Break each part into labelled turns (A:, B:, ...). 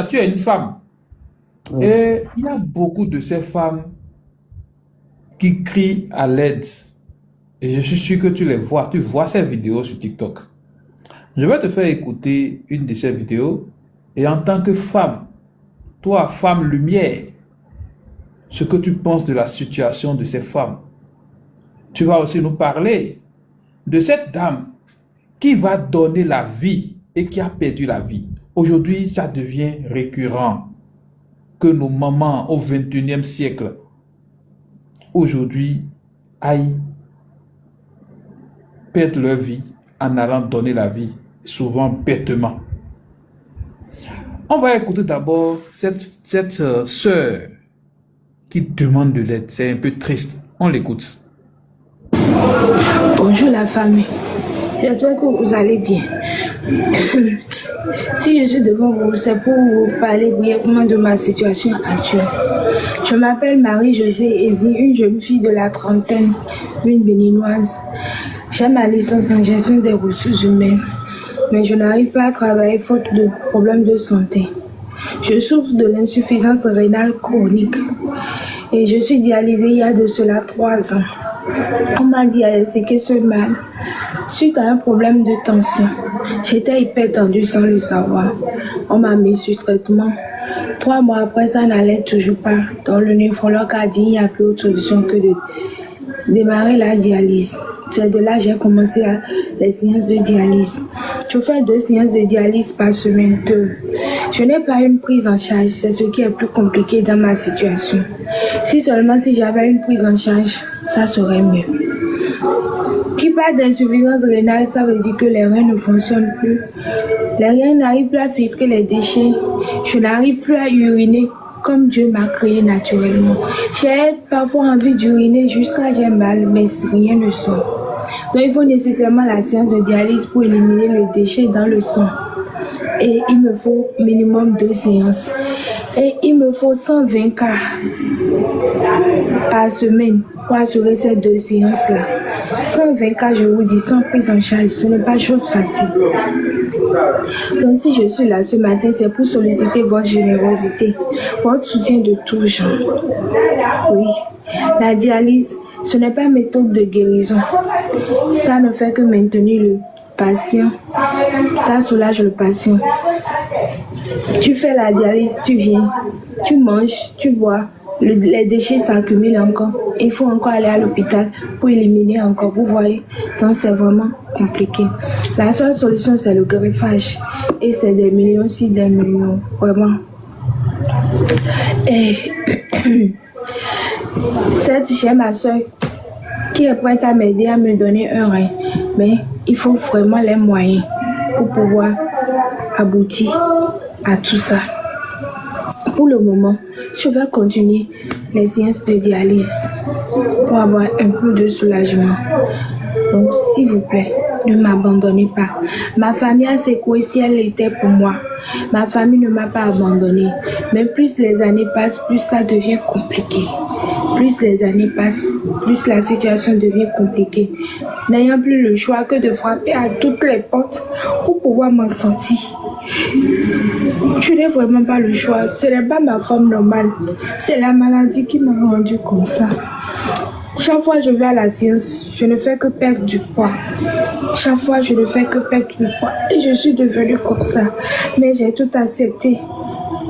A: tu es une femme.
B: Oui.
A: Et il y a beaucoup de ces femmes qui crient à l'aide. Et je suis sûr que tu les vois. Tu vois ces vidéos sur TikTok. Je vais te faire écouter une de ces vidéos. Et en tant que femme, toi, femme lumière, ce que tu penses de la situation de ces femmes. Tu vas aussi nous parler de cette dame qui va donner la vie et qui a perdu la vie. Aujourd'hui, ça devient récurrent que nos mamans au 21e siècle, aujourd'hui, aillent perdre leur vie en allant donner la vie, souvent bêtement. On va écouter d'abord cette sœur qui demande de l'aide. C'est un peu triste. On l'écoute.
C: Bonjour la famille, j'espère que vous allez bien. Si je suis devant vous, c'est pour vous parler brièvement de ma situation actuelle. Je m'appelle Marie-Josée Ezi, une jeune fille de la trentaine, une béninoise. J'ai ma licence en gestion des ressources humaines, mais je n'arrive pas à travailler faute de problèmes de santé. Je souffre de l'insuffisance rénale chronique et je suis dialysée il y a de cela 3 ans. On m'a diagnostiqué ce mal suite à un problème de tension. J'étais hyper tendue sans le savoir. On m'a mis sur traitement. 3 mois après, ça n'allait toujours pas. Donc le néphrologue a dit qu'il n'y a plus autre solution que de démarrer la dialyse. C'est de là que j'ai commencé les séances de dialyse. Je fais 2 séances de dialyse par semaine. 2. Je n'ai pas une prise en charge, c'est ce qui est plus compliqué dans ma situation. Si j'avais une prise en charge, ça serait mieux. Qui parle d'insuffisance rénale, ça veut dire que les reins ne fonctionnent plus. Les reins n'arrivent plus à filtrer les déchets. Je n'arrive plus à uriner comme Dieu m'a créé naturellement. J'ai parfois envie d'uriner jusqu'à j'ai mal, mais rien ne sort. Donc il faut nécessairement la séance de dialyse pour éliminer le déchet dans le sang. Et il me faut minimum 2 séances. Et il me faut 120 cas par semaine pour assurer ces 2 séances-là. 120 cas, je vous dis, sans prise en charge, ce n'est pas chose facile. Donc si je suis là ce matin, c'est pour solliciter votre générosité, votre soutien de tout genre. Oui, la dialyse, ce n'est pas une méthode de guérison. Ça ne fait que maintenir le patient. Ça soulage le patient. Tu fais la dialyse, tu viens, tu manges, tu bois. Les déchets s'accumulent encore. Il faut encore aller à l'hôpital pour éliminer encore. Vous voyez, donc c'est vraiment compliqué. La seule solution, c'est le greffage. Et c'est des millions, si des millions, vraiment. Et certes, j'ai ma soeur qui est prête à m'aider à me donner un rein. Mais il faut vraiment les moyens pour pouvoir aboutir à tout ça. Pour le moment, je vais continuer les séances de dialyse pour avoir un peu de soulagement. Donc, s'il vous plaît, ne m'abandonnez pas. Ma famille a secoué si elle était pour moi. Ma famille ne m'a pas abandonnée. Mais plus les années passent, plus ça devient compliqué. Plus les années passent, plus la situation devient compliquée. N'ayant plus le choix que de frapper à toutes les portes pour pouvoir m'en sortir. Je n'ai vraiment pas le choix. Ce n'est pas ma forme normale. C'est la maladie qui m'a rendu comme ça. Chaque fois que je vais à la séance, je ne fais que perdre du poids. Chaque fois, je ne fais que perdre du poids. Et je suis devenue comme ça. Mais j'ai tout accepté.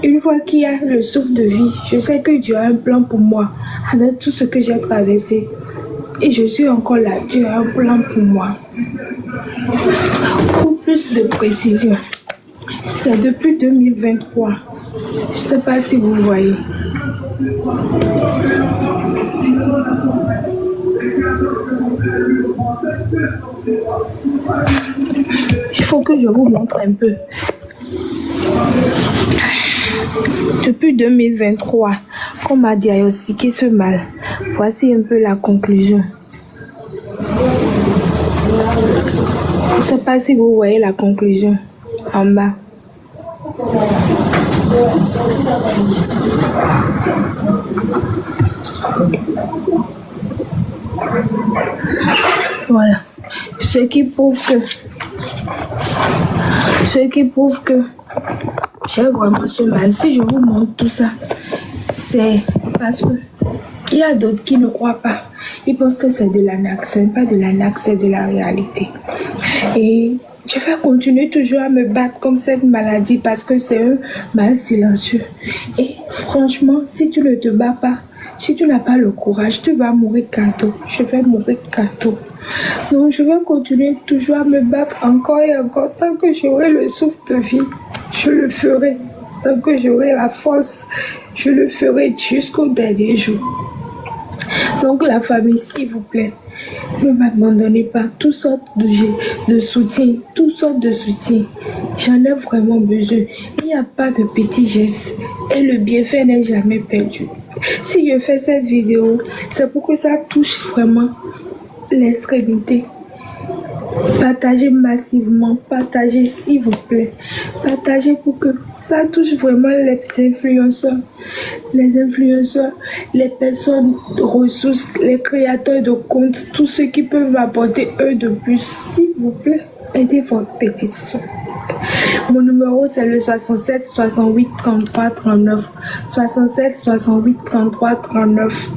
C: Une fois qu'il y a le souffle de vie, je sais que Dieu a un plan pour moi, avec tout ce que j'ai traversé. Et je suis encore là. Dieu a un plan pour moi. Pour plus de précision, c'est depuis 2023. Je ne sais pas si vous voyez. Il faut que je vous montre un peu. Depuis 2023, qu'on m'a diagnostiqué ce mal. Voici un peu la conclusion. Je ne sais pas si vous voyez la conclusion en bas. Voilà. Ce qui prouve que J'ai vraiment ce mal. Si je vous montre tout ça, c'est parce que il y a d'autres qui ne croient pas. Ils pensent que c'est de l'arnaque. Ce n'est pas de l'arnaque, c'est de la réalité. Et je vais continuer toujours à me battre contre cette maladie parce que c'est un mal silencieux. Et franchement, si tu ne te bats pas, si tu n'as pas le courage, tu vas mourir cadeau. Je vais mourir cadeau. Donc je vais continuer toujours à me battre encore et encore. Tant que j'aurai le souffle de vie, je le ferai. Tant que j'aurai la force, je le ferai jusqu'au dernier jour. Donc la famille, s'il vous plaît, ne m'abandonnez pas. Toutes sortes de soutien, toutes sortes de soutien. J'en ai vraiment besoin. Il n'y a pas de petits gestes et le bienfait n'est jamais perdu. Si je fais cette vidéo, c'est pour que ça touche vraiment l'extrémité. Partagez massivement, partagez s'il vous plaît. Partagez pour que ça touche vraiment les influenceurs, les personnes de ressources, les créateurs de comptes, tous ceux qui peuvent apporter eux de plus. S'il vous plaît, aidez votre petite soeur. Mon numéro c'est le 67 68 33 39. 67 68 33 39.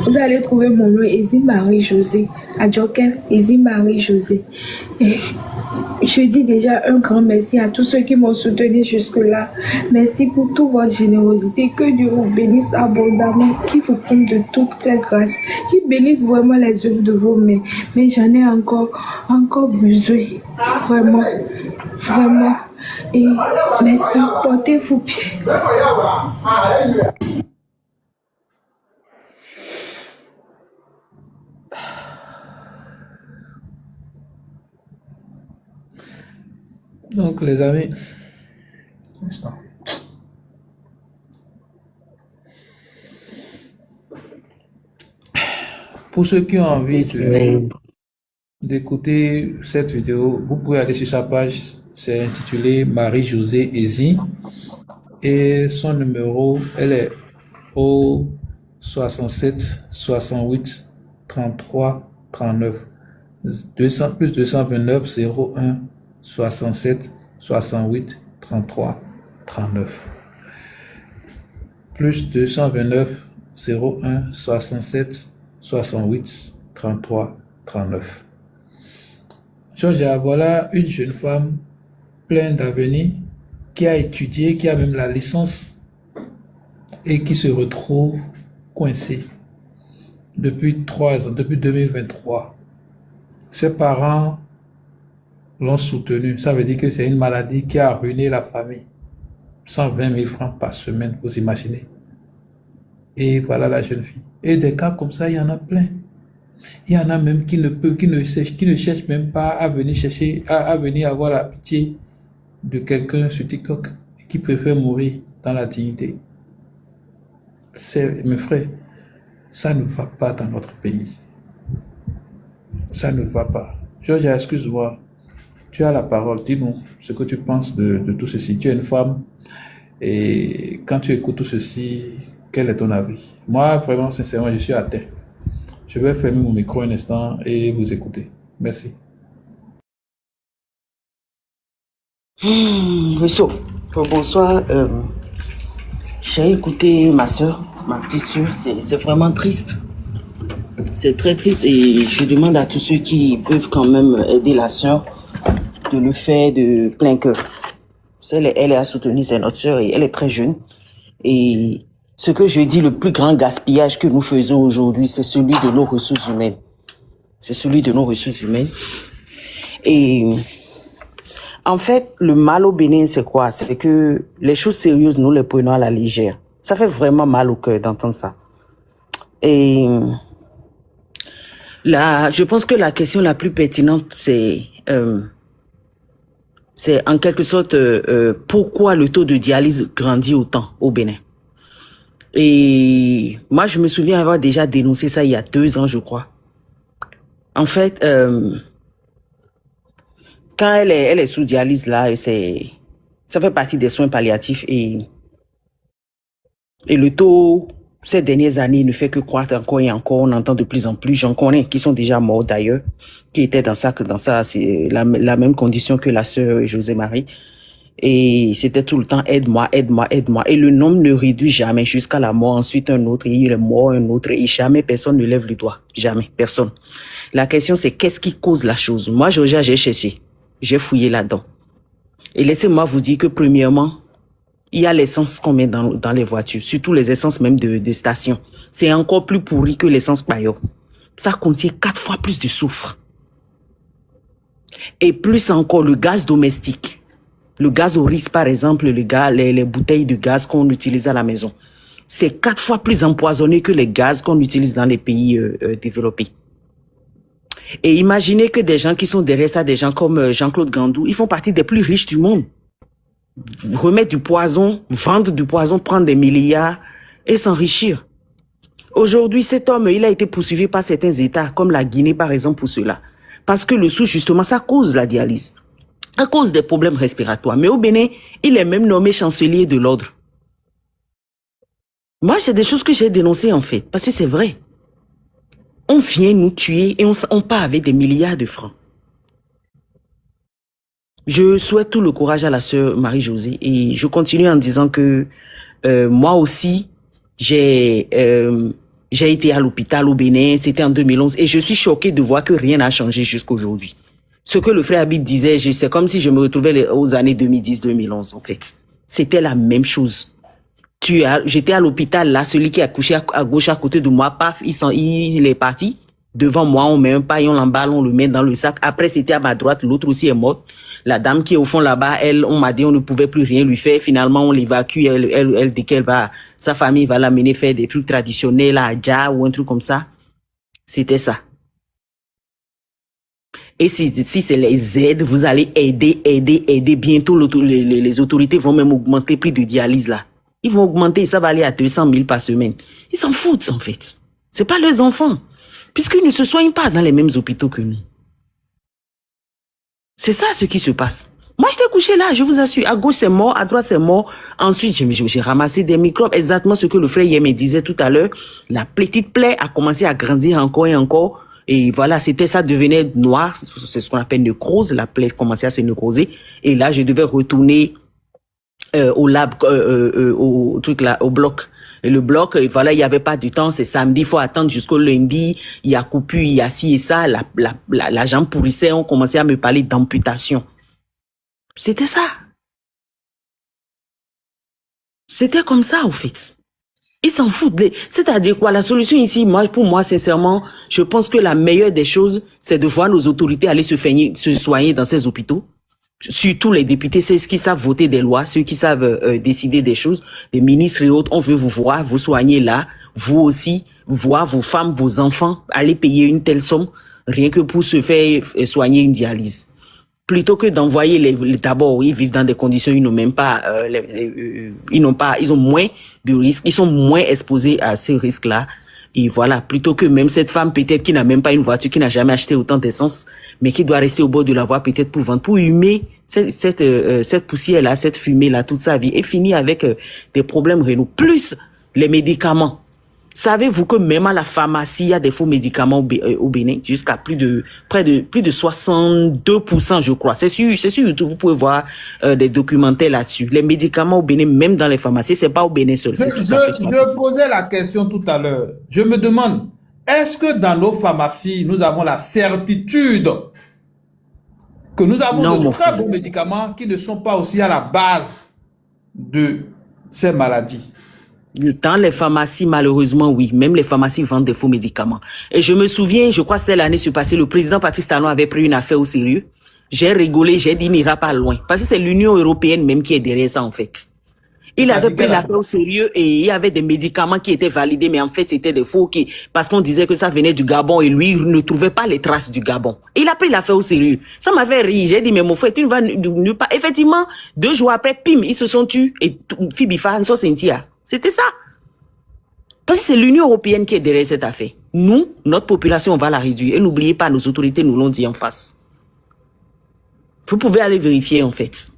C: Vous allez trouver mon nom, Ezi Marie-Josée. À Joker, Ezi Marie-Josée. Et je dis déjà un grand merci à tous ceux qui m'ont soutenu jusque-là. Merci pour toute votre générosité. Que Dieu vous bénisse abondamment, qui vous comble de toutes ces grâces, qui bénisse vraiment les œuvres de vos mains. Mais j'en ai encore besoin. Vraiment. Vraiment. Et merci. Portez-vous bien.
A: Donc, les amis, pour ceux qui ont envie d'écouter cette vidéo, vous pouvez aller sur sa page. C'est intitulé Marie-Josée Ezi. Et son numéro, elle est au 67 68 33 39 200 plus 229 01 67 68 33 39 plus 229 01 67 68 33 39. Georgia, voilà une jeune femme pleine d'avenir qui a étudié, qui a même la licence et qui se retrouve coincée depuis 3 ans, depuis 2023. Ses parents l'ont soutenue. Ça veut dire que c'est une maladie qui a ruiné la famille. 120 000 francs par semaine, vous imaginez. Et voilà la jeune fille. Et des cas comme ça, il y en a plein. Il y en a même qui ne cherchent même pas à venir chercher, à venir avoir la pitié de quelqu'un sur TikTok, qui préfèrent mourir dans la dignité. Mes frères, ça ne va pas dans notre pays. Ça ne va pas. Georgia, excuse-moi. Tu as la parole. Dis-nous ce que tu penses de tout ceci. Tu es une femme et quand tu écoutes tout ceci, quel est ton avis? Moi, vraiment, sincèrement, je suis atteint. Je vais fermer mon micro un instant et vous écouter. Merci.
B: Rousseau, bonsoir. J'ai écouté ma soeur, ma petite soeur. C'est vraiment triste. C'est très triste et je demande à tous ceux qui peuvent quand même aider la soeur de le faire de plein cœur. Elle est à soutenir, c'est notre soeur et elle est très jeune. Et ce que je dis, le plus grand gaspillage que nous faisons aujourd'hui, c'est celui de nos ressources humaines. C'est celui de nos ressources humaines. Et en fait, le mal au Bénin, c'est quoi? C'est que les choses sérieuses, nous les prenons à la légère. Ça fait vraiment mal au cœur d'entendre ça. Et là, je pense que la question la plus pertinente, c'est en quelque sorte pourquoi le taux de dialyse grandit autant au Bénin. Et moi, je me souviens avoir déjà dénoncé ça il y a 2 ans, je crois. En fait, quand elle est sous dialyse là, ça fait partie des soins palliatifs et le taux ces dernières années ne fait que croître encore et encore. On entend de plus en plus. J'en connais qui sont déjà morts d'ailleurs, qui étaient dans ça, c'est la même condition que la sœur José Marie. Et c'était tout le temps aide-moi, aide-moi, aide-moi. Et le nombre ne réduit jamais jusqu'à la mort. Ensuite, un autre, il est mort, un autre. Et jamais personne ne lève le doigt. Jamais, personne. La question, c'est qu'est-ce qui cause la chose? Moi, Georgia, j'ai cherché. J'ai fouillé là-dedans. Et laissez-moi vous dire que premièrement, il y a l'essence qu'on met dans les voitures, surtout les essences même de station. C'est encore plus pourri que l'essence Payot. Ça contient 4 fois plus de soufre. Et plus encore, le gaz domestique. Le gaz au riz, par exemple, les bouteilles de gaz qu'on utilise à la maison. C'est 4 fois plus empoisonné que les gaz qu'on utilise dans les pays développés. Et imaginez que des gens qui sont derrière ça, des gens comme Jean-Claude Gandou, ils font partie des plus riches du monde. Remettre du poison, vendre du poison, prendre des milliards et s'enrichir. Aujourd'hui, cet homme, il a été poursuivi par certains États, comme la Guinée, par exemple, pour cela. Parce que le sou, justement, ça cause la dialyse. À cause des problèmes respiratoires. Mais au Bénin, il est même nommé chancelier de l'ordre. Moi, c'est des choses que j'ai dénoncées, en fait, parce que c'est vrai. On vient nous tuer et on part avec des milliards de francs. Je souhaite tout le courage à la sœur Marie-Josée et je continue en disant que moi aussi, j'ai été à l'hôpital au Bénin, c'était en 2011 et je suis choquée de voir que rien n'a changé jusqu'à aujourd'hui. Ce que le frère Habib disait, c'est comme si je me retrouvais aux années 2010-2011 en fait. C'était la même chose. J'étais à l'hôpital là, celui qui a couché à gauche à côté de moi, paf, il est parti. Devant moi, on met un paille, on l'emballe, on le met dans le sac. Après, c'était à ma droite, l'autre aussi est morte. La dame qui est au fond là-bas, on m'a dit on ne pouvait plus rien lui faire. Finalement, on l'évacue. Elle dit qu'elle va, sa famille va l'amener faire des trucs traditionnels à Adja ou un truc comme ça. C'était ça. Et si c'est les aides, vous allez aider. Bientôt, les autorités vont même augmenter le prix de dialyse là. Ils vont augmenter, ça va aller à 200 000 par semaine. Ils s'en foutent en fait. C'est pas leurs enfants. Puisqu'ils ne se soignent pas dans les mêmes hôpitaux que nous. C'est ça ce qui se passe. Moi, j'étais couché là, je vous assure. À gauche, c'est mort, à droite, c'est mort. Ensuite, j'ai ramassé des microbes. Exactement ce que le frère Yémé disait tout à l'heure. La petite plaie a commencé à grandir encore et encore. Et voilà, ça devenait noir. C'est ce qu'on appelle nécrose. La plaie commençait à se nécroser. Et là, je devais retourner au lab, au truc là, au bloc. Et le bloc, voilà, il n'y avait pas du temps, c'est samedi, il faut attendre jusqu'au lundi, il y a coupure, il y a ci et ça, la jambe pourrissait, on commençait à me parler d'amputation. C'était ça. C'était comme ça, au fait. Ils s'en foutent. C'est-à-dire quoi, la solution ici, pour moi, sincèrement, je pense que la meilleure des choses, c'est de voir nos autorités aller se soigner dans ces hôpitaux. Surtout les députés, c'est ceux qui savent voter des lois, ceux qui savent décider des choses, des ministres et autres. On veut vous voir, vous soigner là, vous aussi, voir vos femmes, vos enfants, aller payer une telle somme, rien que pour se faire soigner une dialyse. Plutôt que d'envoyer d'abord, ils vivent dans des conditions, ils n'ont même pas, ils ont moins de risques, ils sont moins exposés à ce risque-là. Et voilà, plutôt que même cette femme peut-être qui n'a même pas une voiture, qui n'a jamais acheté autant d'essence, mais qui doit rester au bord de la voie peut-être pour vendre, pour humer cette poussière-là, cette fumée-là, toute sa vie, et finir avec des problèmes rénaux. Plus les médicaments. Savez-vous que même à la pharmacie, il y a des faux médicaments au Bénin, jusqu'à plus de 62%, je crois. C'est sur YouTube, vous pouvez voir des documentaires là-dessus. Les médicaments au Bénin, même dans les pharmacies, c'est pas au Bénin seul.
A: Je posais la question tout à l'heure. Je me demande, est-ce que dans nos pharmacies, nous avons la certitude que nous avons de très bons médicaments qui ne sont pas aussi à la base de ces maladies?
B: Dans les pharmacies, malheureusement, oui. Même les pharmacies vendent des faux médicaments. Et je me souviens, je crois que c'était l'année passée, le président Patrice Talon avait pris une affaire au sérieux. J'ai rigolé, j'ai dit, il n'ira pas loin. Parce que c'est l'Union européenne même qui est derrière ça, en fait. Il avait pris l'affaire au sérieux et il y avait des médicaments qui étaient validés, mais en fait, c'était des faux parce qu'on disait que ça venait du Gabon et lui, il ne trouvait pas les traces du Gabon. Il a pris l'affaire au sérieux. Ça m'avait ri. J'ai dit, mais mon frère, tu ne vas nulle part. Effectivement, 2 jours après, pim, ils se sont tués et Fibifa, Sentia. C'était ça. Parce que c'est l'Union européenne qui est derrière cette affaire. Nous, notre population, on va la réduire. Et n'oubliez pas, nos autorités nous l'ont dit en face. Vous pouvez aller vérifier, en fait.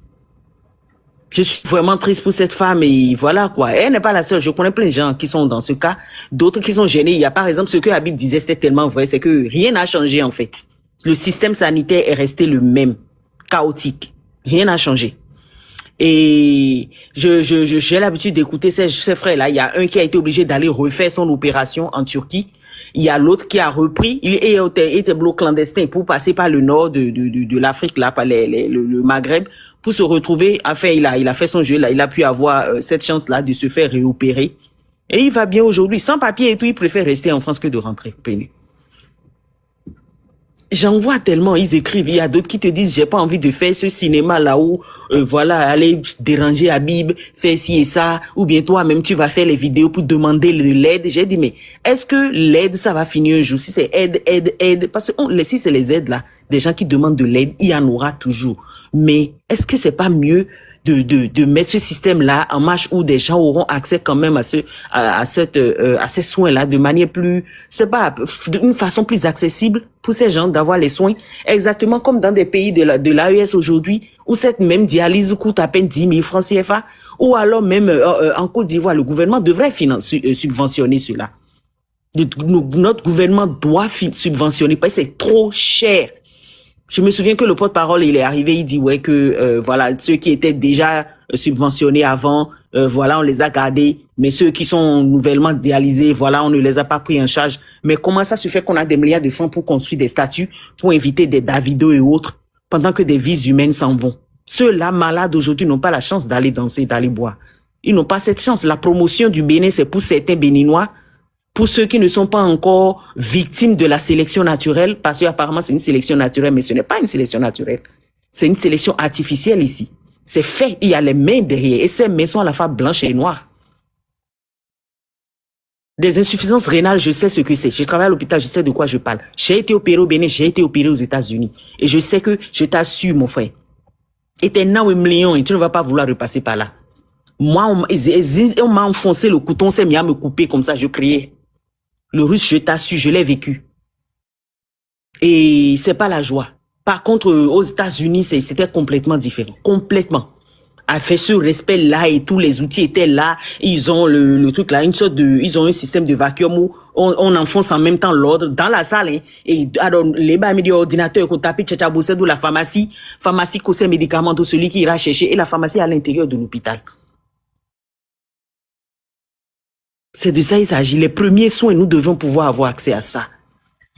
B: Je suis vraiment triste pour cette femme et voilà quoi. Elle n'est pas la seule. Je connais plein de gens qui sont dans ce cas. D'autres qui sont gênés. Il y a par exemple ce que Habib disait, c'était tellement vrai. C'est que rien n'a changé, en fait. Le système sanitaire est resté le même. Chaotique. Rien n'a changé. Et j'ai l'habitude d'écouter ces frères-là. Il y a un qui a été obligé d'aller refaire son opération en Turquie. Il y a l'autre qui a repris. Il était bloqué clandestin pour passer par le nord de l'Afrique, là, par le Maghreb, pour se retrouver. Enfin, il a fait son jeu, là. Il a pu avoir cette chance-là de se faire réopérer. Et il va bien aujourd'hui. Sans papier et tout, il préfère rester en France que de rentrer. Pénu. J'en vois tellement, ils écrivent. Il y a d'autres qui te disent, j'ai pas envie de faire ce cinéma là-haut, voilà, aller déranger Habib, faire ci et ça, ou bien toi-même, tu vas faire les vidéos pour demander de l'aide. J'ai dit, mais est-ce que l'aide, ça va finir un jour? Si c'est aide, parce que si c'est les aides là, des gens qui demandent de l'aide, il y en aura toujours. Mais est-ce que c'est pas mieux de mettre ce système-là en marche où des gens auront accès quand même à ces soins-là de manière plus, c'est pas, d'une façon plus accessible pour ces gens d'avoir les soins, exactement comme dans des pays de l'AES aujourd'hui, où cette même dialyse coûte à peine 10 000 francs CFA, ou alors même en Côte d'Ivoire, le gouvernement devrait subventionner cela. Notre gouvernement doit subventionner parce que c'est trop cher. Je me souviens que le porte-parole, il est arrivé, il dit ouais que voilà, ceux qui étaient déjà subventionnés avant, voilà, on les a gardés, mais ceux qui sont nouvellement dialysés, voilà, on ne les a pas pris en charge. Mais comment ça se fait qu'on a des milliards de francs pour construire des statues, pour inviter des Davido et autres, pendant que des vies humaines s'en vont? Ceux-là, malades aujourd'hui, n'ont pas la chance d'aller danser, d'aller boire. Ils n'ont pas cette chance. La promotion du Bénin, c'est pour certains Béninois. Pour ceux qui ne sont pas encore victimes de la sélection naturelle, parce qu'apparemment c'est une sélection naturelle, mais ce n'est pas une sélection naturelle. C'est une sélection artificielle ici. C'est fait, il y a les mains derrière, et ces mains sont à la fois blanches et noires. Des insuffisances rénales, je sais ce que c'est. Je travaille à l'hôpital, je sais de quoi je parle. J'ai été opéré au Bénin, j'ai été opéré aux États-Unis. Et je sais que, je t'assure, mon frère, et t'es là où million et tu ne vas pas vouloir repasser par là. Moi, on m'a enfoncé le couteau, on s'est mis à me couper comme ça, je criais. Le russe, je t'assure, je l'ai vécu. Et c'est pas la joie. Par contre, aux États-Unis, c'était complètement différent. Complètement. A fait ce respect-là et tous les outils étaient là. Ils ont le truc là, ils ont un système de vacuum où on enfonce en même temps l'ordre dans la salle. Hein, et alors, les bas médias ordinateurs qu'on tape, tchatchaboussé de la pharmacie que ces médicaments de celui qui ira chercher et la pharmacie à l'intérieur de l'hôpital. C'est de ça il s'agit. Les premiers soins, nous devons pouvoir avoir accès à ça.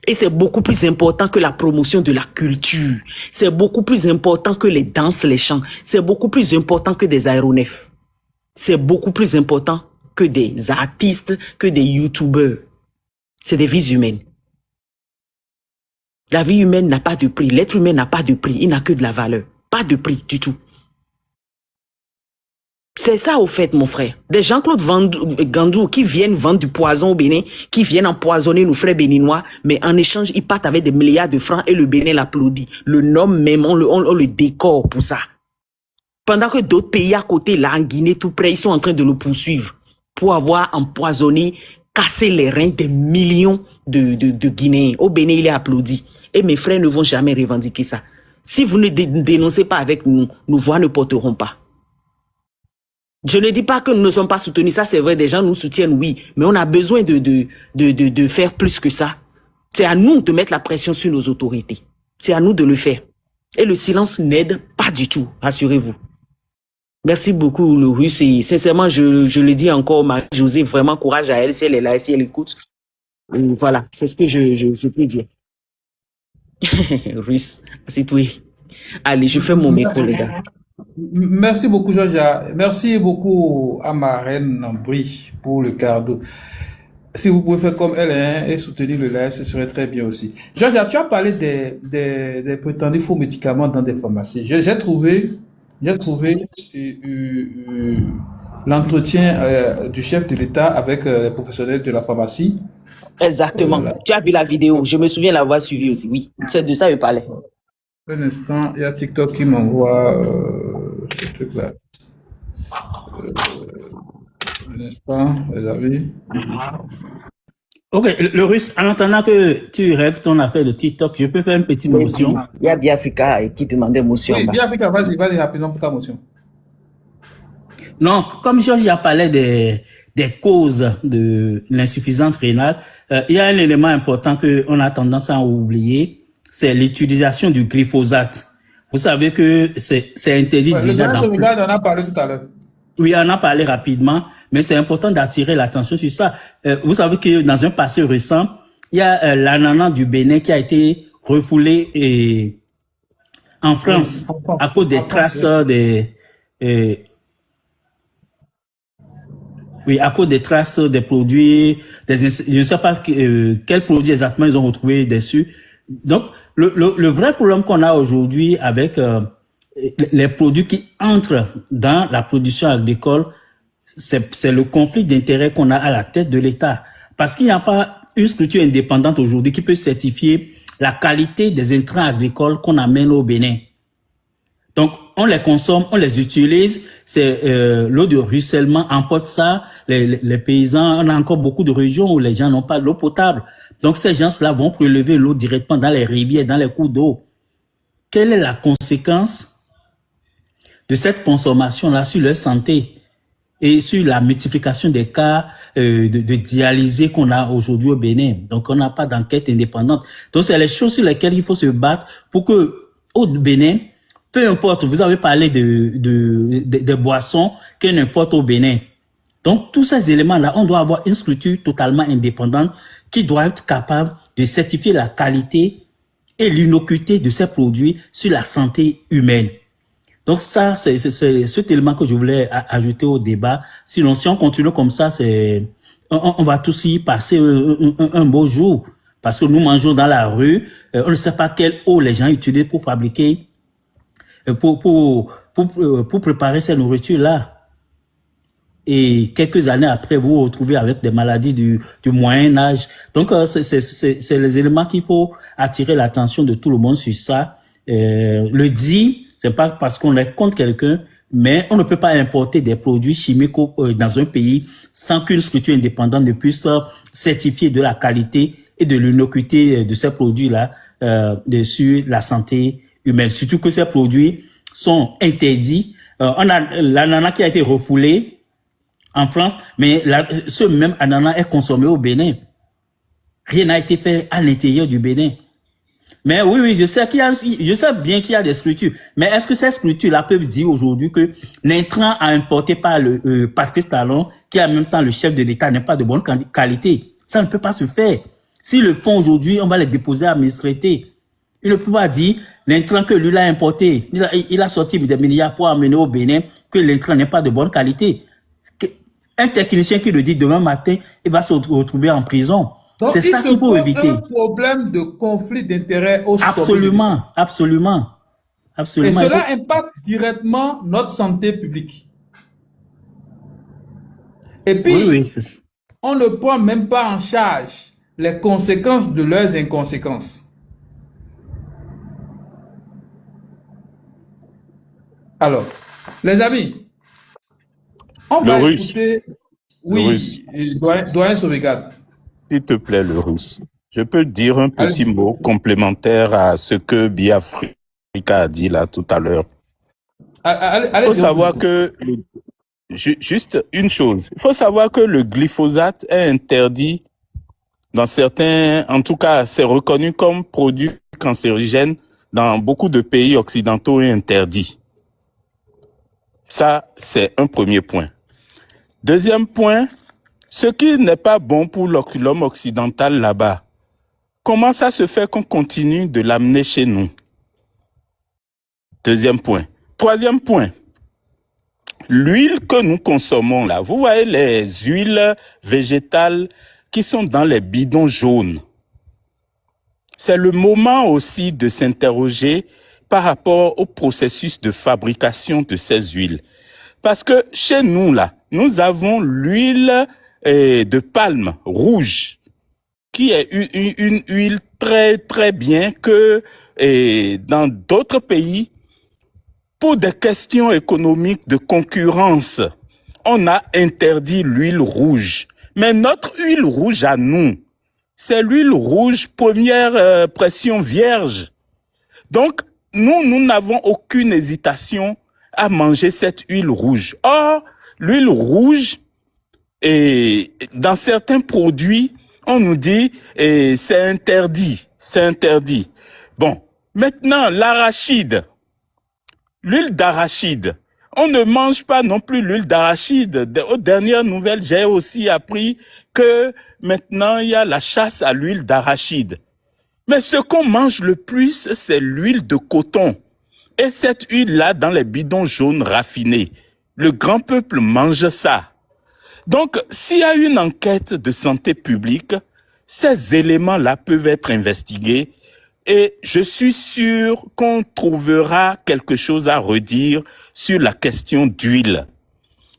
B: Et c'est beaucoup plus important que la promotion de la culture. C'est beaucoup plus important que les danses, les chants. C'est beaucoup plus important que des aéronefs. C'est beaucoup plus important que des artistes, que des youtubeurs. C'est des vies humaines. La vie humaine n'a pas de prix. L'être humain n'a pas de prix. Il n'a que de la valeur. Pas de prix du tout. C'est ça au fait, mon frère. Des Jean-Claude Gandou qui viennent vendre du poison au Bénin, qui viennent empoisonner nos frères béninois, mais en échange, ils partent avec des milliards de francs et le Bénin l'applaudit. Le nomme même, on le décore pour ça. Pendant que d'autres pays à côté, là, en Guinée, tout près, ils sont en train de le poursuivre pour avoir empoisonné, cassé les reins des millions de Guinéens. Au Bénin, il est applaudi. Et mes frères ne vont jamais revendiquer ça. Si vous ne dénoncez pas avec nous, nos voix ne porteront pas. Je ne dis pas que nous ne sommes pas soutenus, ça c'est vrai, des gens nous soutiennent, oui, mais on a besoin de faire plus que ça. C'est à nous de mettre la pression sur nos autorités. C'est à nous de le faire. Et le silence n'aide pas du tout, rassurez-vous. Merci beaucoup, le russe, et sincèrement, je le dis encore, Marie-Josée, vraiment courage à elle, si elle est là, si elle écoute. Et voilà, c'est ce que je peux dire. Russe, c'est tout. Allez, je fais mon micro, les gars.
A: Merci beaucoup, Georgia. Merci beaucoup à ma reine Brie pour le cadeau. Si vous pouvez faire comme elle hein, et soutenir le live, ce serait très bien aussi. Georgia, tu as parlé des prétendus faux médicaments dans des pharmacies. J'ai trouvé l'entretien du chef de l'État avec les professionnels de la pharmacie.
B: Exactement. Tu as vu la vidéo. Je me souviens l'avoir suivi aussi. Oui, c'est de ça que je parlais.
A: Un instant, il y a TikTok qui m'envoie ce truc-là. Un instant, les amis.
D: Ok, le russe, en attendant que tu règles ton affaire de TikTok, je peux faire une petite motion.
B: Il y a Biafrika qui demandait motion.
A: Oui, Biafrika, vas-y rapidement pour ta motion.
D: Non, comme Georges a parlé des causes de l'insuffisance rénale, il y a un élément important qu'on a tendance à oublier, c'est l'utilisation du glyphosate. Vous savez que c'est interdit
A: Ouais, le
D: déjà
A: grand
D: dans...
A: Sénégal, on en a parlé tout à l'heure.
D: Oui, on en a parlé rapidement, mais c'est important d'attirer l'attention sur ça. Vous savez que dans un passé récent, il y a l'ananas du Bénin qui a été refoulé en
A: Oui,
D: France à cause des
A: en France,
D: traces
A: oui.
D: euh, oui, à cause des traces des produits, je ne sais pas quels produits exactement ils ont retrouvé dessus. Donc, le vrai problème qu'on a aujourd'hui avec les produits qui entrent dans la production agricole, c'est le conflit d'intérêts qu'on a à la tête de l'État. Parce qu'il n'y a pas une structure indépendante aujourd'hui qui peut certifier la qualité des intrants agricoles qu'on amène au Bénin. Donc, on les consomme, on les utilise, c'est l'eau de ruissellement emporte ça, les paysans, on a encore beaucoup de régions où les gens n'ont pas l'eau potable. Donc, ces gens-là vont prélever l'eau directement dans les rivières, dans les cours d'eau. Quelle est la conséquence de cette consommation-là sur leur santé et sur la multiplication des cas de dialysés qu'on a aujourd'hui au Bénin? Donc, on n'a pas d'enquête indépendante. Donc, c'est les choses sur lesquelles il faut se battre pour que, au Bénin, peu importe, vous avez parlé des boissons qu'on importe au Bénin. Donc, tous ces éléments-là, on doit avoir une structure totalement indépendante qui doit être capable de certifier la qualité et l'innocuité de ces produits sur la santé humaine. Donc ça, c'est cet élément que je voulais ajouter au débat. Sinon, si on continue comme ça, on va tous y passer un beau jour. Parce que nous mangeons dans la rue, on ne sait pas quelle eau les gens utilisent pour fabriquer, pour préparer ces nourritures-là. Et quelques années après, vous vous retrouvez avec des maladies du Moyen Âge. Donc, c'est les éléments qu'il faut attirer l'attention de tout le monde sur ça. Le dit, c'est pas parce qu'on est contre quelqu'un, mais on ne peut pas importer des produits chimiques dans un pays sans qu'une structure indépendante ne puisse certifier de la qualité et de l'innocuité de ces produits-là sur la santé humaine. Surtout que ces produits sont interdits. On a l'ananas qui a été refoulé en France, mais ce même ananas est consommé au Bénin. Rien n'a été fait à l'intérieur du Bénin. Mais oui, je sais bien qu'il y a des structures. Mais est-ce que ces structures-là peuvent dire aujourd'hui que l'intrant importé par le Patrice Talon, qui est en même temps le chef de l'État, n'est pas de bonne qualité? Ça ne peut pas se faire. S'ils le font aujourd'hui, on va les déposer à administrer. Il ne peut pas dire l'intrant que lui l'a importé. Il a sorti des milliards pour amener au Bénin que l'intrant n'est pas de bonne qualité. Un technicien qui le dit demain matin, il va se retrouver en prison. C'est ça qu'il faut éviter.
A: Un problème de conflit d'intérêts au sommet.
D: Absolument.
A: Et cela impacte directement notre santé publique. Et puis, on ne prend même pas en charge les conséquences de leurs inconséquences. Alors, les amis, on va écouter... Oui, doyen Sauvegarde.
E: S'il te plaît, le russe. Je peux dire un petit mot complémentaire à ce que Biafrika a dit là tout à l'heure. Il faut savoir que, juste une chose, il faut savoir que le glyphosate est interdit dans certains, en tout cas, c'est reconnu comme produit cancérigène dans beaucoup de pays occidentaux et interdit. Ça, c'est un premier point. Deuxième point, ce qui n'est pas bon pour l'homme occidental là-bas, comment ça se fait qu'on continue de l'amener chez nous? Deuxième point. Troisième point, l'huile que nous consommons là, vous voyez les huiles végétales qui sont dans les bidons jaunes. C'est le moment aussi de s'interroger par rapport au processus de fabrication de ces huiles. Parce que chez nous là, nous avons l'huile de palme rouge, qui est une huile très très bien que dans d'autres pays, pour des questions économiques de concurrence, on a interdit l'huile rouge. Mais notre huile rouge à nous, c'est l'huile rouge première pression vierge. Donc, nous n'avons aucune hésitation à manger cette huile rouge. Or, l'huile rouge, et dans certains produits, on nous dit c'est interdit, c'est interdit. Bon, maintenant l'arachide, l'huile d'arachide. On ne mange pas non plus l'huile d'arachide. Aux dernières nouvelles, j'ai aussi appris que maintenant, il y a la chasse à l'huile d'arachide. Mais ce qu'on mange le plus, c'est l'huile de coton. Et cette huile-là, dans les bidons jaunes raffinés, le grand peuple mange ça. Donc, s'il y a une enquête de santé publique, ces éléments-là peuvent être investigués et je suis sûr qu'on trouvera quelque chose à redire sur la question d'huile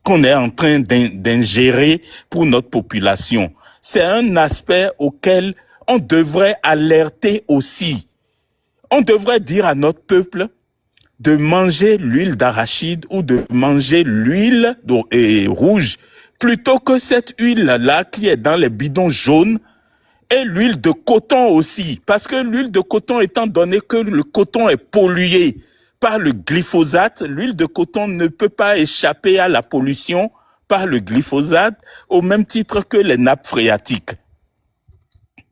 E: qu'on est en train d'ingérer pour notre population. C'est un aspect auquel on devrait alerter aussi. On devrait dire à notre peuple de manger l'huile d'arachide ou de manger l'huile rouge plutôt que cette huile-là qui est dans les bidons jaunes et l'huile de coton aussi. Parce que l'huile de coton, étant donné que le coton est pollué par le glyphosate, l'huile de coton ne peut pas échapper à la pollution par le glyphosate au même titre que les nappes phréatiques.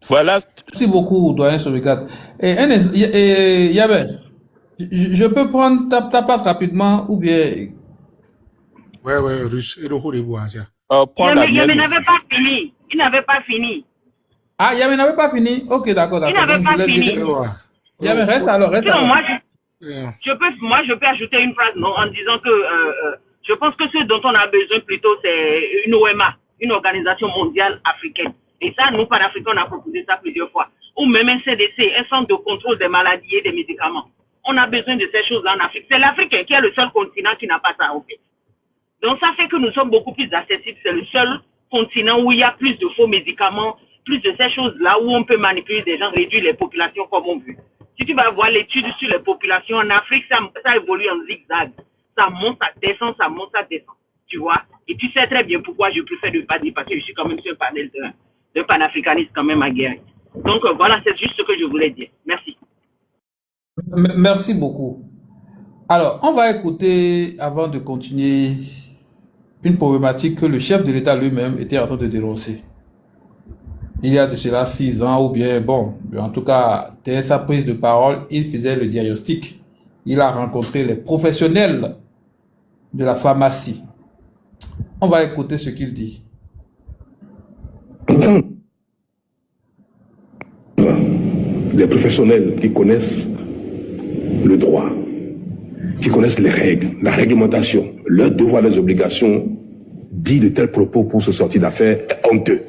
E: Voilà.
A: Merci beaucoup, doyen Sovikat. Et Yabé, je peux prendre ta place rapidement ou bien...
F: Ouais, russe. Et le haut des bois, ça.
E: Prends la mienne.
B: Il n'avait pas fini. Il n'avait pas fini.
A: Ah, Yabé n'avait pas fini? Ok, d'accord.
B: Il n'avait pas fini.
A: Yabé, reste alors.
B: Sinon, moi, je peux ajouter une phrase, non, en disant que je pense que ce dont on a besoin plutôt, c'est une OMA, une organisation mondiale africaine. Et ça, nous, Panafricains, on a proposé ça plusieurs fois. Ou même un CDC, un centre de contrôle des maladies et des médicaments. On a besoin de ces choses-là en Afrique. C'est l'Afrique qui est le seul continent qui n'a pas ça, en fait. Donc, ça fait que nous sommes beaucoup plus accessibles. C'est le seul continent où il y a plus de faux médicaments, plus de ces choses-là où on peut manipuler des gens, réduire les populations comme on veut. Si tu vas voir l'étude sur les populations en Afrique, ça évolue en zigzag. Ça monte, ça descend, ça monte, ça descend. Tu vois? Et tu sais très bien pourquoi je préfère ne pas dire, parce que je suis quand même sur un panel de panafricanistes quand même aguerris. Donc voilà, c'est juste ce que je voulais dire. Merci.
A: Merci beaucoup. Alors, on va écouter, avant de continuer, une problématique que le chef de l'État lui-même était en train de dénoncer. Il y a de cela 6 ans, ou bien, bon, en tout cas, dès sa prise de parole, il faisait le diagnostic. Il a rencontré les professionnels de la pharmacie. On va écouter ce qu'il dit.
G: Des professionnels qui connaissent le droit, qui connaissent les règles, la réglementation, leurs devoirs, les obligations, dit de tels propos pour se sortir d'affaires est honteux.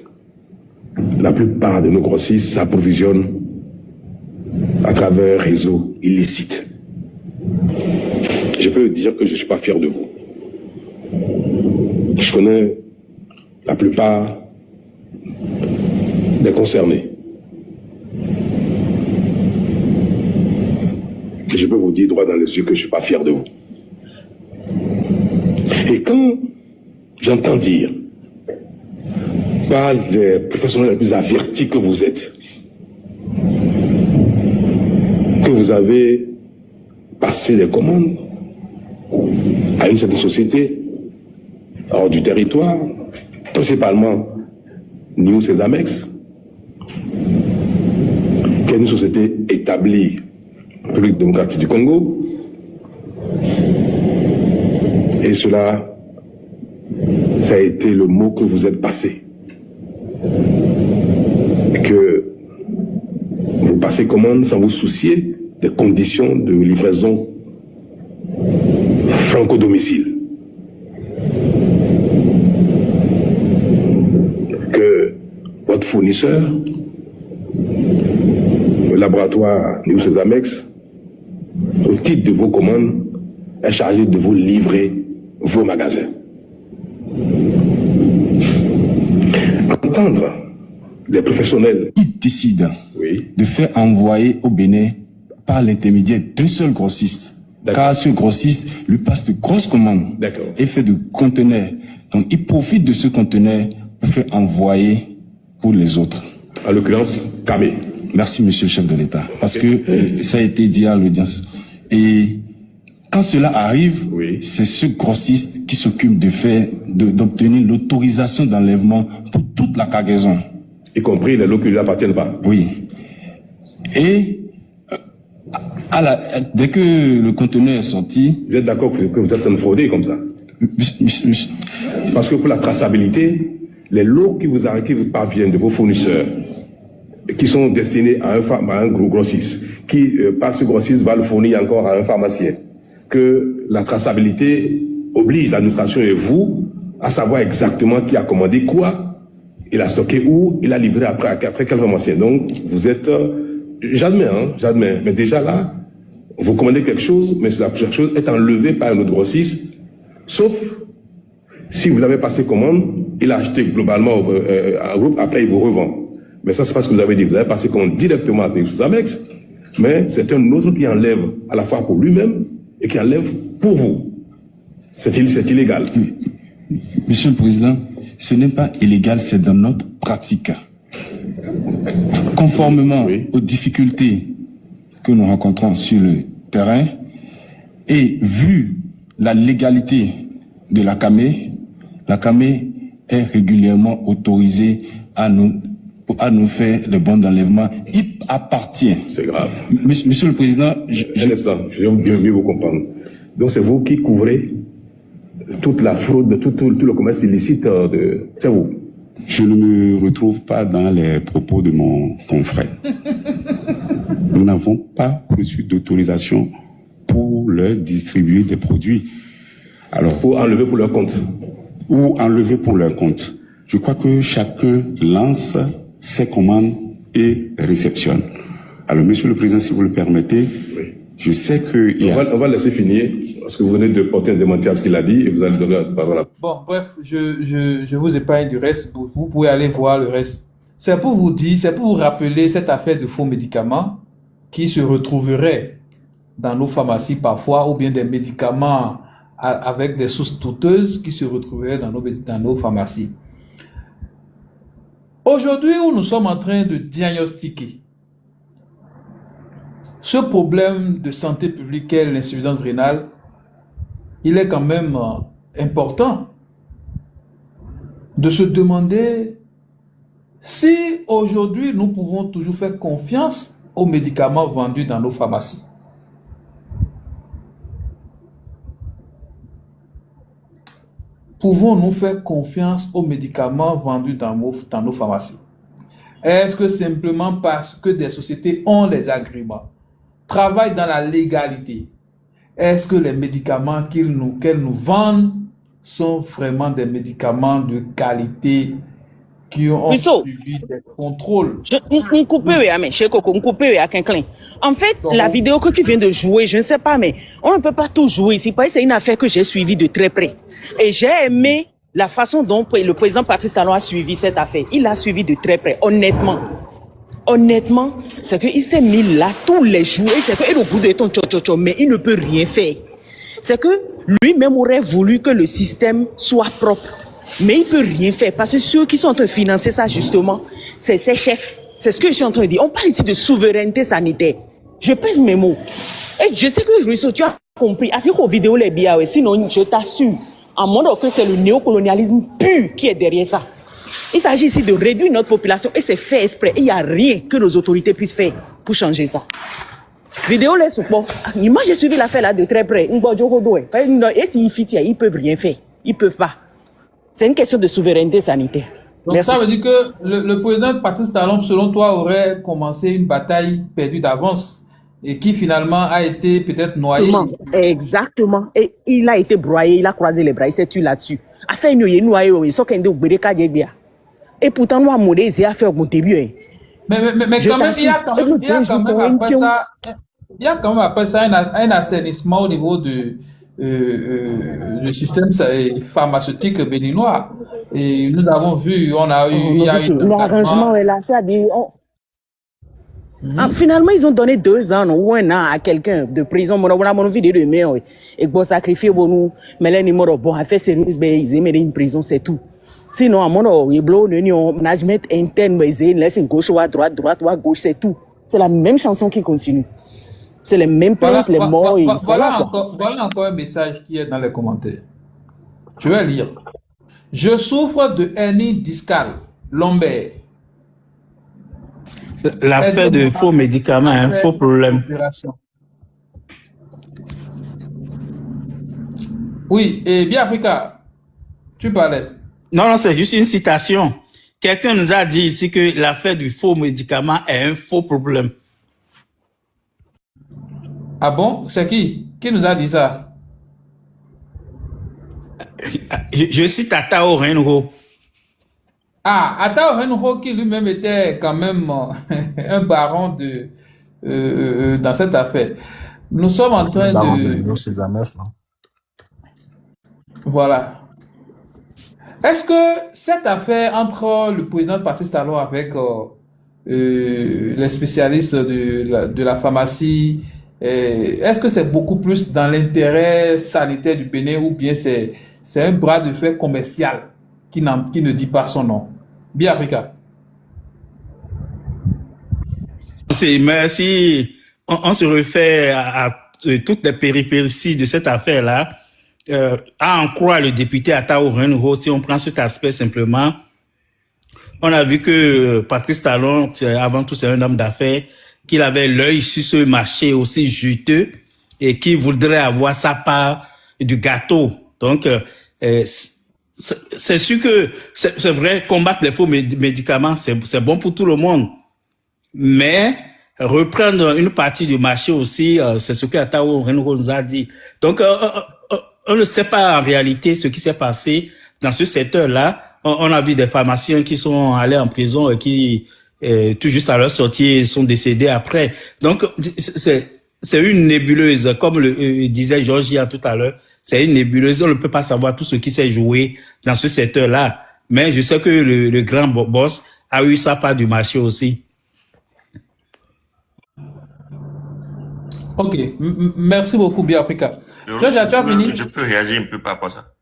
G: La plupart de nos grossistes s'approvisionnent à travers un réseau illicite. Je peux dire que je ne suis pas fier de vous. Je connais la plupart des concernés. Et je peux vous dire droit dans les yeux que je ne suis pas fier de vous. Et quand j'entends dire par les professionnels les plus avertis que vous êtes, que vous avez passé des commandes à une certaine société hors du territoire, principalement New Cesamex, qui est une société établie en République démocratique du Congo, et cela, ça a été le mot que vous êtes passé. Que vous passez commande sans vous soucier des conditions de livraison franco-domicile. Que votre fournisseur, le laboratoire New Cesamex, au titre de vos commandes, est chargé de vous livrer vos magasins. Entendre des professionnels
H: qui décident de faire envoyer au Bénin par l'intermédiaire d'un seul grossiste. Car ce grossiste lui passe de grosses commandes et fait de conteneurs. Donc il profite de ce conteneur pour faire envoyer pour les autres.
G: En l'occurrence, Kamé.
H: Merci, monsieur le chef de l'État. Parce que ça a été dit à l'audience. Et quand cela arrive, c'est ce grossiste qui s'occupe d'obtenir l'autorisation d'enlèvement pour toute la cargaison.
G: Y compris les lots qui ne lui appartiennent pas.
H: Oui. Et Dès que le conteneur est sorti...
G: Vous êtes d'accord que vous êtes en train de frauder comme ça? Parce que pour la traçabilité, les lots qui vous parviennent de vos fournisseurs, qui sont destinés à un gros grossiste, qui, par ce grossiste, va le fournir encore à un pharmacien, que la traçabilité oblige l'administration et vous à savoir exactement qui a commandé quoi, il a stocké où, il a livré après quel pharmacien. Donc, vous êtes... j'admets, mais déjà là, vous commandez quelque chose, mais la chose est enlevée par un autre grossiste, sauf si vous l'avez passé commande, il a acheté globalement un groupe, après il vous revend. Mais ça, c'est pas ce que vous avez dit. Vous avez passé commande directement avec Zamex, mais c'est un autre qui enlève à la fois pour lui-même et qui enlève pour vous. C'est illégal.
H: Monsieur le Président, ce n'est pas illégal, c'est dans notre pratique. Conformément aux difficultés que nous rencontrons sur le terrain et vu la légalité de la CAME est régulièrement autorisée à nous faire les bons d'enlèvement. Il appartient.
G: C'est grave.
H: Monsieur le Président,
G: un instant, je vais mieux vous comprendre. Donc c'est vous qui couvrez toute la fraude, tout le commerce illicite c'est vous.
I: Je ne me retrouve pas dans les propos de mon confrère. Nous n'avons pas reçu d'autorisation pour leur distribuer des produits. Alors,
G: pour enlever pour leur compte.
I: Ou enlever pour leur compte. Je crois que chacun lance ses commandes et réceptionne. Alors, Monsieur le Président, si vous le permettez, oui. Je sais que...
G: On va laisser finir, parce que vous venez de porter un démenti à ce qu'il a dit, et vous allez donner la parole.
A: Bon, bref, je vous épargne du reste, vous pouvez aller voir le reste. C'est pour vous dire, c'est pour vous rappeler cette affaire de faux médicaments qui se retrouverait dans nos pharmacies parfois, ou bien des médicaments avec des sources douteuses qui se retrouveraient dans nos pharmacies. Aujourd'hui, où nous sommes en train de diagnostiquer ce problème de santé publique qu'est l'insuffisance rénale, il est quand même important de se demander si aujourd'hui nous pouvons toujours faire confiance aux médicaments vendus dans nos pharmacies. Pouvons-nous faire confiance aux médicaments vendus dans nos pharmacies? Est-ce que simplement parce que des sociétés ont les agréments, travaillent dans la légalité, est-ce que les médicaments qu'elles nous vendent sont vraiment des médicaments de qualité qui ont suivi des contrôles?
B: En fait, la vidéo que tu viens de jouer, je ne sais pas, mais on ne peut pas tout jouer ici. C'est une affaire que j'ai suivie de très près. Et j'ai aimé la façon dont le président Patrice Talon a suivi cette affaire. Il l'a suivi de très près, honnêtement. Honnêtement, c'est qu'il s'est mis là tous les jours. C'est qu'il est au bout de ton tcho-tcho-tcho, mais il ne peut rien faire. C'est que lui-même aurait voulu que le système soit propre. Mais il ne peut rien faire parce que ceux qui sont en train de financer ça, justement, c'est ses chefs. C'est ce que je suis en train de dire. On parle ici de souveraineté sanitaire. Je pèse mes mots. Et je sais que Russo, tu as compris. Assez qu'aux vidéos les biens, sinon je t'assure, en montrant que c'est le néocolonialisme pur qui est derrière ça. Il s'agit ici de réduire notre population et c'est fait exprès. Il n'y a rien que nos autorités puissent faire pour changer ça. Vidéo les soupons. Moi j'ai suivi l'affaire là de très près. Et s'ils fit, ils peuvent rien faire. Ils peuvent pas. C'est une question de souveraineté sanitaire.
A: Donc merci. Ça veut dire que le président Patrice Talon, selon toi, aurait commencé une bataille perdue d'avance et qui finalement a été peut-être noyé.
B: Exactement. Et il a été broyé, il a croisé les bras, il s'est tué là-dessus. Affaire noyé, et pourtant, nous avons des affaires augmentées bien.
A: Mais quand même, il y a quand même après ça un assainissement au niveau du système pharmaceutique béninois. Et nous avons vu, on a eu...
B: L'arrangement est là, c'est-à-dire... Finalement, ils ont donné 2 ans ou 1 an à quelqu'un de prison. On a mon vidéo de mai, et bon sacrifier bon nous, mais les numéros bon affaire sérieuse, ben ils aiment une prison, c'est tout. Sinon, à mon il blow le management interne, mais ils laissent gauche ou à droite ou à gauche, c'est tout. C'est la même chanson qui continue. C'est les mêmes plaintes, les morts.
A: Voilà encore un message qui est dans les commentaires. Je vais lire. Je souffre de hernie discale lombaire.
D: L'affaire de faux médicaments, un faux problème.
A: Oui, et bien Africa, tu parlais.
D: Non, non, c'est juste une citation. Quelqu'un nous a dit ici que l'affaire du faux médicament est un faux problème.
A: Ah bon? C'est qui? Qui nous a dit ça?
D: Je cite Atao Renho.
A: Ah, Atao Renho qui lui-même était quand même un baron dans cette affaire. Nous sommes en train de... Voilà. Est-ce que cette affaire entre le président de Patrice Talon avec les spécialistes de la pharmacie, est-ce que c'est beaucoup plus dans l'intérêt sanitaire du Bénin ou bien c'est un bras de fer commercial qui ne dit pas son nom? Bien Africa.
D: Mais si on se refait à toutes les péripéties de cette affaire-là, à en croire le député Atao Renho, si on prend cet aspect simplement, on a vu que Patrice Talon, avant tout, c'est un homme d'affaires, qu'il avait l'œil sur ce marché aussi juteux et qui voudrait avoir sa part du gâteau. Donc, c'est sûr que c'est vrai, combattre les faux médicaments, c'est bon pour tout le monde. Mais reprendre une partie du marché aussi, c'est ce que Atao Renho nous a dit. Donc, on ne sait pas en réalité ce qui s'est passé dans ce secteur-là. On a vu des pharmaciens qui sont allés en prison et qui, tout juste à leur sortie, sont décédés après. Donc, c'est une nébuleuse, comme le disait Georgia tout à l'heure. C'est une nébuleuse. On ne peut pas savoir tout ce qui s'est joué dans ce secteur-là. Mais je sais que le grand boss a eu sa part du marché aussi.
A: Ok, merci beaucoup, bien Africa. Georgia, tu as fini?
J: Je peux réagir un peu par rapport à ça.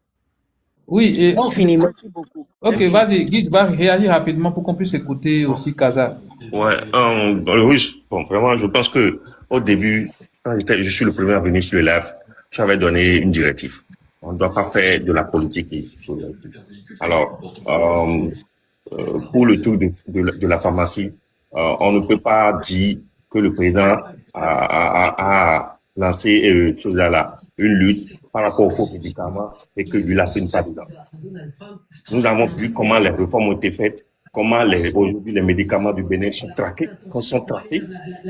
A: Oui, et...
B: On finit, merci beaucoup.
A: Ok, vas-y, Guide, va réagir rapidement pour qu'on puisse écouter aussi Kaza.
J: Ouais, dans le russe, bon, vraiment, je pense que au début, quand je suis le premier à venir sur le live, j'avais donné une directive. On ne doit pas faire de la politique ici. Alors, pour le truc de la pharmacie, on ne peut pas dire que le président a lancé une lutte par rapport aux faux médicaments et que lui l'a fait une part dedans. Nous avons vu comment les réformes ont été faites, comment aujourd'hui les médicaments du Bénin sont traqués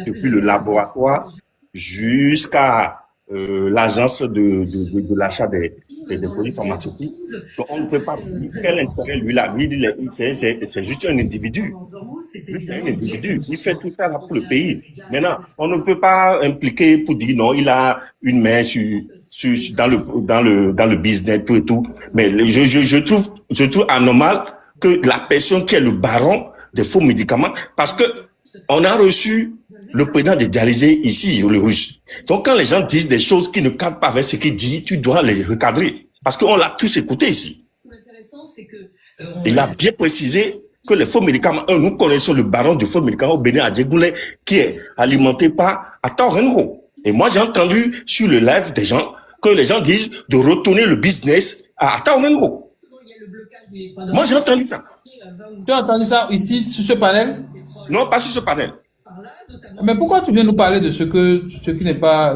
J: depuis le laboratoire jusqu'à l'agence de l'achat des produits pharmaceutiques. Donc on ne peut pas dire quel intérêt lui a mis. C'est juste un individu. Lui, c'est un individu. Il fait tout ça là pour le pays. Maintenant, on ne peut pas impliquer pour dire non, il a une main dans le business, tout et tout. Mais je trouve anormal que la personne qui est le baron des faux médicaments, parce que on a reçu le président de dialysé ici, le russe. Donc, quand les gens disent des choses qui ne cadrent pas avec ce qu'il dit, tu dois les recadrer. Parce qu'on l'a tous écouté ici. Il a bien précisé que les faux médicaments, nous connaissons le baron du faux médicament au Bénin à Djegoulé, qui est alimenté par Atao Renho. Et moi, j'ai entendu sur le live des gens que les gens disent de retourner le business à Atao Renho. Moi, j'ai entendu ça.
A: Tu as entendu ça ici, sur ce panel?
J: Non, pas sur ce panel.
A: Mais pourquoi tu viens nous parler de ce qui n'est pas...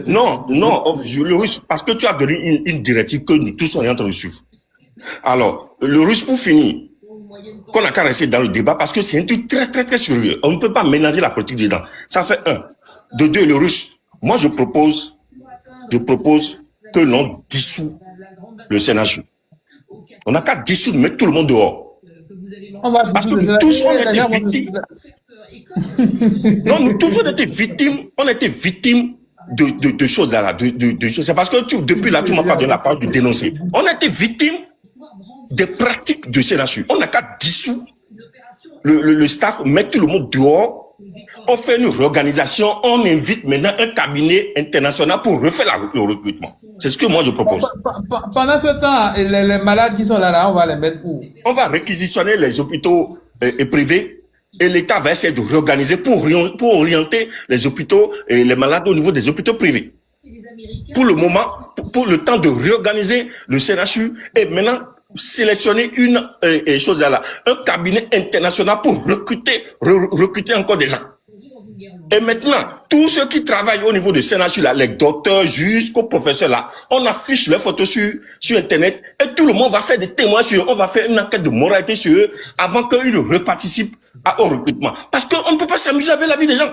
J: Non, le russe, parce que tu as donné une directive que nous tous sommes en train de suivre. Alors, le russe, pour finir, qu'on a qu'à rester dans le débat, parce que c'est un truc très, très, très sérieux. On ne peut pas mélanger la politique dedans. Ça fait un. De deux, le russe. Moi, je propose que l'on dissout le CNHU. On n'a qu'à dissoudre, mettre tout le monde dehors. Parce que nous tous, on était victimes. Non, nous tous, on était victimes de choses là. De choses. C'est parce que depuis là, tu m'as pas donné la parole de dénoncer. On était victimes des pratiques de CNHU. On n'a qu'à dissoudre le staff, mettre tout le monde dehors. On fait une réorganisation, on invite maintenant un cabinet international pour refaire le recrutement. C'est ce que moi je propose.
A: Pendant ce temps, les malades qui sont là, on va les mettre où?
J: On va réquisitionner les hôpitaux privés et l'État va essayer de réorganiser pour orienter les hôpitaux et les malades au niveau des hôpitaux privés. Pour le moment, pour le temps de réorganiser le CNHU et maintenant sélectionner une chose là, un cabinet international pour recruter encore des gens. Et maintenant, tous ceux qui travaillent au niveau de CNHU, là, les docteurs, jusqu'aux professeurs, là, on affiche leurs photos sur Internet et tout le monde va faire des témoignages sur eux. On va faire une enquête de moralité sur eux avant qu'ils ne reparticipent au recrutement. Parce qu'on ne peut pas s'amuser avec la vie des gens.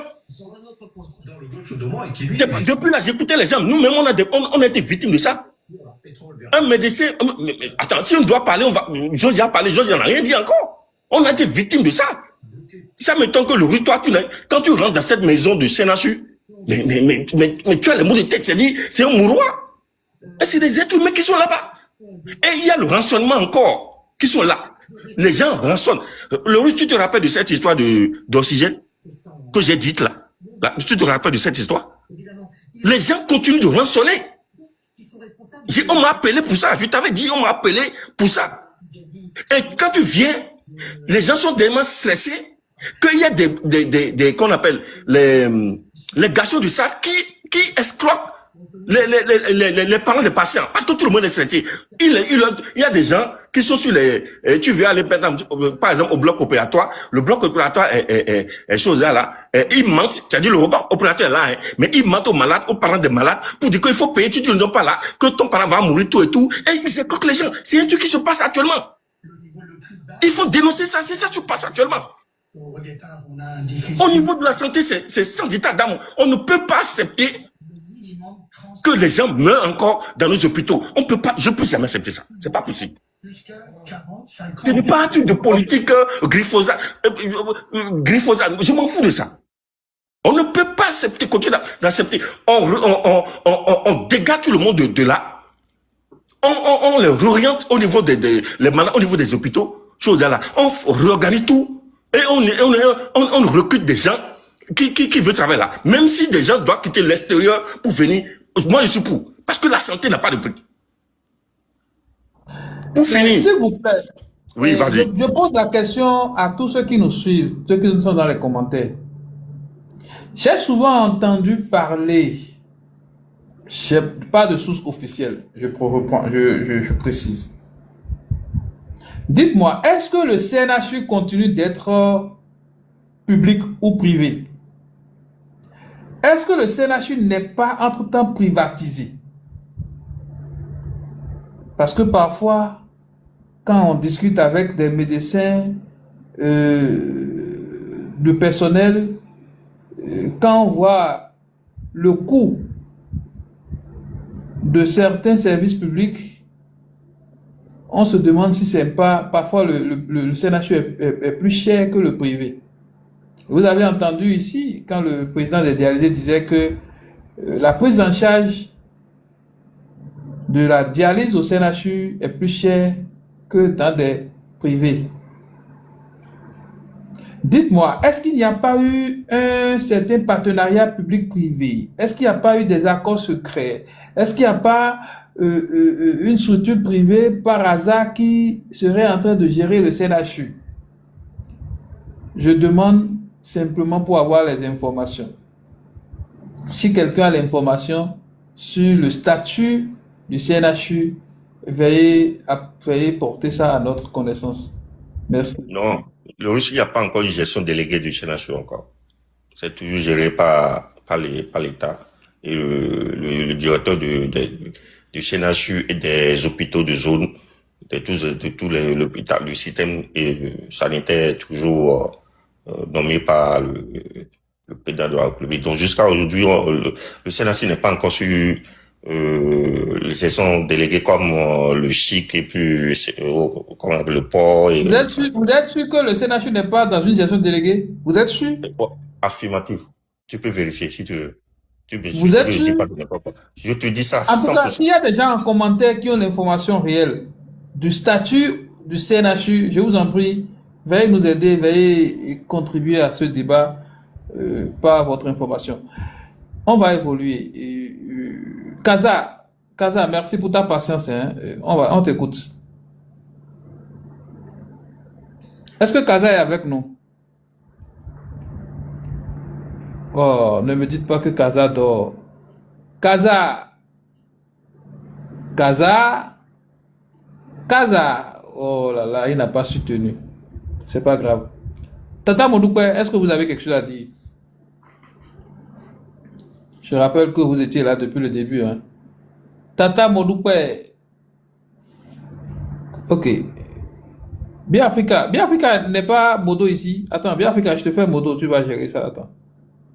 J: Depuis là, j'écoutais les gens. Nous-mêmes, on a été victimes de ça. Un médecin, attends, si on doit parler, Georges a parlé, Georges n'en a rien dit encore. On a été victimes de ça. Ça m'étonne que le russe, toi, quand tu rentres dans cette maison de CNHU, mais tu as les mots de tête, c'est un mouroir. Et c'est des êtres humains qui sont là-bas. Et il y a le rançonnement encore, qui sont là. Les gens rançonnent. Le russe, tu te rappelles de cette histoire d'oxygène que j'ai dite là? Tu te rappelles de cette histoire? Les gens continuent de rançonner. On m'a appelé pour ça. Je t'avais dit, on m'a appelé pour ça. Et quand tu viens, les gens sont tellement stressés qu'il y a des qu'on appelle les garçons du SAT qui escroquent les parents des patients. Parce que tout le monde est stressé. Il y a des gens qui sont sur tu veux aller, par exemple, au bloc opératoire. Le bloc opératoire est chose là. Ils mentent, c'est-à-dire le robot opérateur est là, hein, mais ils mentent aux malades, aux parents des malades, pour dire qu'il faut payer, tu ne donnes pas là, que ton parent va mourir, tout et tout. Et ils escroquent les gens. C'est un truc qui se passe actuellement. Il faut dénoncer ça, c'est ça qui se passe actuellement. Au niveau de la santé, c'est sans état d'âme. On ne peut pas accepter que les gens meurent encore dans nos hôpitaux. On peut pas, je ne peux jamais accepter ça. C'est pas possible. Ce n'est pas un truc de politique, glyphosate. Je m'en fous de ça. On ne peut pas accepter, continuer d'accepter. On dégage tout le monde de là. On les réoriente au niveau les malades, au niveau des hôpitaux. Chose là. On réorganise tout. Et on recrute des gens qui veulent travailler là. Même si des gens doivent quitter l'extérieur pour venir. Moi, je suis pour. Parce que la santé n'a pas de prix. Pour finir.
A: S'il vous plaît.
J: Oui, vas-y.
A: Je pose la question à tous ceux qui nous suivent, ceux qui sont dans les commentaires. J'ai souvent entendu parler, pas de source officielle, je précise. Dites-moi, est-ce que le CNHU continue d'être public ou privé? Est-ce que le CNHU n'est pas entre-temps privatisé? Parce que parfois, quand on discute avec des médecins, de personnel, quand on voit le coût de certains services publics, on se demande si c'est pas, parfois le CNHU est plus cher que le privé. Vous avez entendu ici, quand le président des dialysés disait que la prise en charge de la dialyse au CNHU est plus chère que dans des privés. Dites-moi, est-ce qu'il n'y a pas eu un certain partenariat public-privé? Est-ce qu'il n'y a pas eu des accords secrets? Est-ce qu'il n'y a pas une structure privée par hasard qui serait en train de gérer le CNHU? Je demande simplement pour avoir les informations. Si quelqu'un a l'information sur le statut du CNHU, veuillez porter ça à notre connaissance. Merci.
J: Non, le russe, il n'y a pas encore une gestion déléguée du CNHU encore. C'est toujours géré par l'État. Et le directeur du CNHU et des hôpitaux de zone, de tous l'hôpital, du système sanitaire est toujours nommé par le président de la République. Donc jusqu'à aujourd'hui, le CNHU n'est pas encore sur les gestions déléguées comme le chic et puis comment on appelle le port. Et
A: vous êtes sûr que le CNHU n'est pas dans une gestion déléguée? Vous êtes sûr?
J: Affirmatif. Tu peux vérifier si tu veux.
A: Vous êtes sûr?
J: Je te dis ça.
A: En tout cas, s'il y a des gens en commentaire qui ont l'information réelle du statut du CNHU, je vous en prie, veuillez nous aider, veuillez contribuer à ce débat par votre information. On va évoluer. Kaza, merci pour ta patience. Hein. On t'écoute. Est-ce que Kaza est avec nous? Oh, ne me dites pas que Kaza dort. Kaza. Oh là là, il n'a pas soutenu. C'est pas grave. Tata Modoupe, est-ce que vous avez quelque chose à dire? Je rappelle que vous étiez là depuis le début. Hein. Tata Modoupe. Ok. Biafrika n'est pas modo ici. Attends, Biafrika, je te fais modo, tu vas gérer ça. Attends.